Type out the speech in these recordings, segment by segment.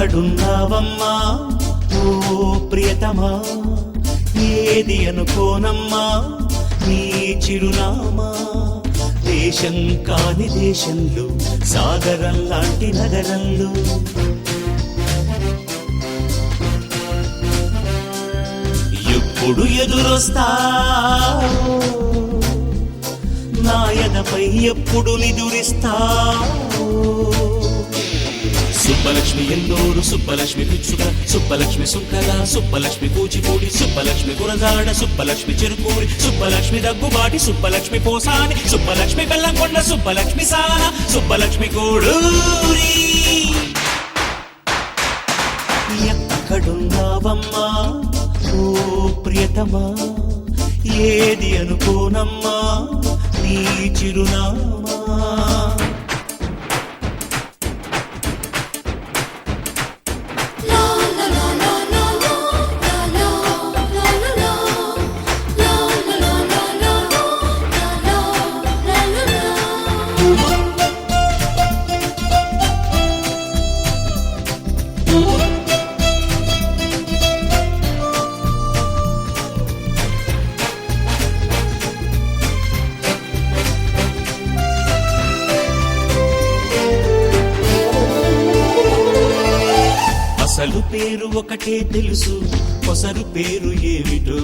ఎక్కడున్నావమ్మా ఓ ప్రియతమా, ఏది అనుకోనమ్మా నీ చిరునామా. దేశం కాని దేశంలో, సాగరం లాంటి నగరంలో ఎప్పుడు ఎదురొస్తావో, నా ఎదపై ఎప్పుడు నిదురిస్తావో. సుబ్బలక్ష్మి ఎల్లూరు, సుబ్బలక్ష్మి పిచ్చుక, సుబ్బలక్ష్మి సుంకల, సుబ్బలక్ష్మి కూచిపూడి, సుబ్బలక్ష్మి గురజాడ, సుబ్బలక్ష్మి చెరుకూరి, సుబ్బలక్ష్మి దగ్గుబాటి, సుబ్బలక్ష్మి పోసాని, సుబ్బలక్ష్మి బెల్లంకొండ, సుబ్బలక్ష్మి సాన, సుబ్బలక్ష్మి గూడూరి. ఎక్కడున్నావమ్మా ఓ ప్రియతమా, ఏది అనుకోనమ్మా నీ చిరునామా. అసలు పేరు ఒకటే తెలుసు, కొసరు పేరు ఏమిటో.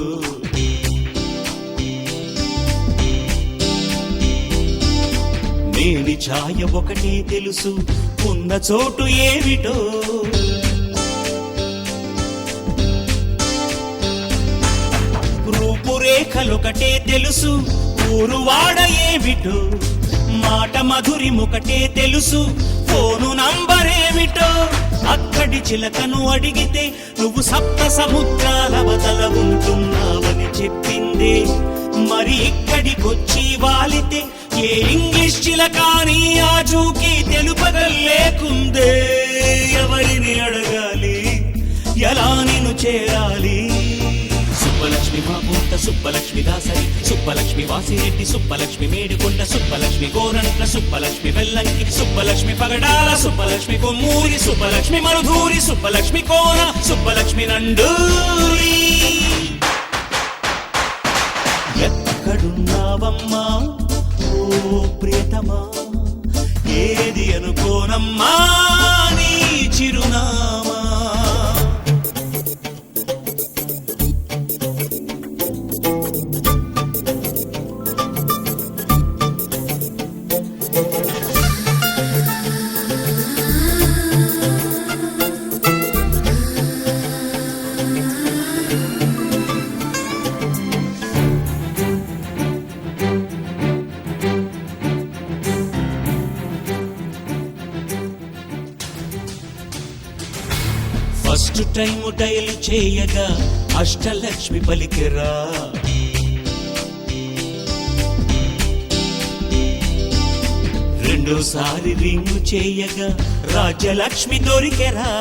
నేని ఛాయ ఒకటే తెలుసు, ఉన్న చోటు ఏమిటో. రూపురేఖలొకటే తెలుసు, ఊరువాడ ఏమిటో. మాట మధురిమొకటే తెలుసు, ఫోను నంబరేమిటో. అక్కడి చిలకను అడిగితే నువ్వు సప్త సముద్రాలవతల ఉంటున్నావని చెప్పిందే. మరి ఇక్కడికొచ్చి వాలితే ఏ ఇంగ్లీష్ చిలకాని ఆచూకీ తెలుపగలేకుందే. ఎవరిని అడగాలి, ఎలా నిన్ను చేరాలి. సుబ్బలక్ష్మి మాకుంట, సుబ్బలక్ష్మి దాసరి, సుబ్బలక్ష్మి వాసిరెడ్డి, సుబ్బలక్ష్మి మేడికొండ, సుబ్బలక్ష్మి గోరంట్ల, సుబ్బలక్ష్మి వెల్లంకి, సుబ్బలక్ష్మి పగడాల, సుబ్బలక్ష్మి కొమ్మూరి, సుబ్బలక్ష్మి మరుధూరి, సుబ్బలక్ష్మి కోన, సుబ్బలక్ష్మి నండూరి. ఎక్కడున్నావమ్మా ఓ ప్రియతమా, ఏది అనుకోనమ్మా నీ చిరునామా. ఫస్ట్ టైం డయల్ చేయగా అష్టలక్ష్మి పలికిరా. రెండోసారి రింగు చేయగా రాజ్యలక్ష్మి దొరికెరా.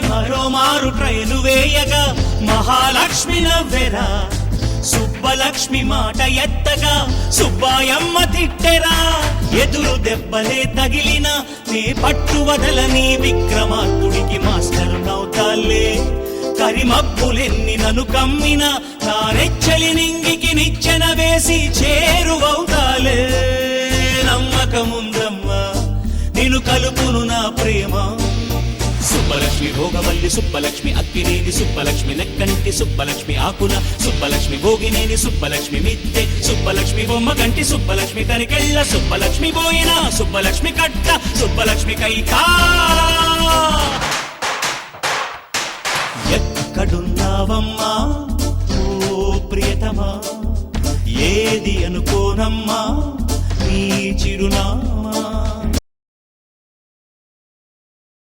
మరో మారు ట్రైను వేయగా మహాలక్ష్మి నవ్వెరా. సుబ్బలక్ష్మి మాట ఎత్తగా సుబ్బాయమ్మ తిట్టెరా. ఎదురు దెబ్బలే తగిలిన నీ పట్టు వదలని విక్రమార్కుడికి మాస్టర్ నవ్వుతాలే. కరిమబ్బులెన్ని నన్ను కమ్మిన నా రెచ్చలి నింగికి నిచ్చెన వేసి చేరువవుతాలే. నమ్మకముందమ్మా నిన్ను కలుపును నా ప్రేమ. సుబ్బలక్ష్మి భోగవల్లి, సుబ్బలక్ష్మి అక్కినేని, సుబ్బలక్ష్మి నెక్కంటి, సుబ్బలక్ష్మి ఆకుల, సుబ్బలక్ష్మి భోగినేని, సుబ్బలక్ష్మి మిద్దె, సుబ్బలక్ష్మి బొమ్మ కంటి, సుబ్బలక్ష్మి తనికెళ్ళ, సుబ్బలక్ష్మి బోయిన, సుబ్బలక్ష్మి కట్ట, సుబ్బలక్ష్మి కైకా. ఎక్కడున్నావమ్మా ఓ ప్రియతమా, ఏది అనుకోనమ్మా నీ చిరునామా.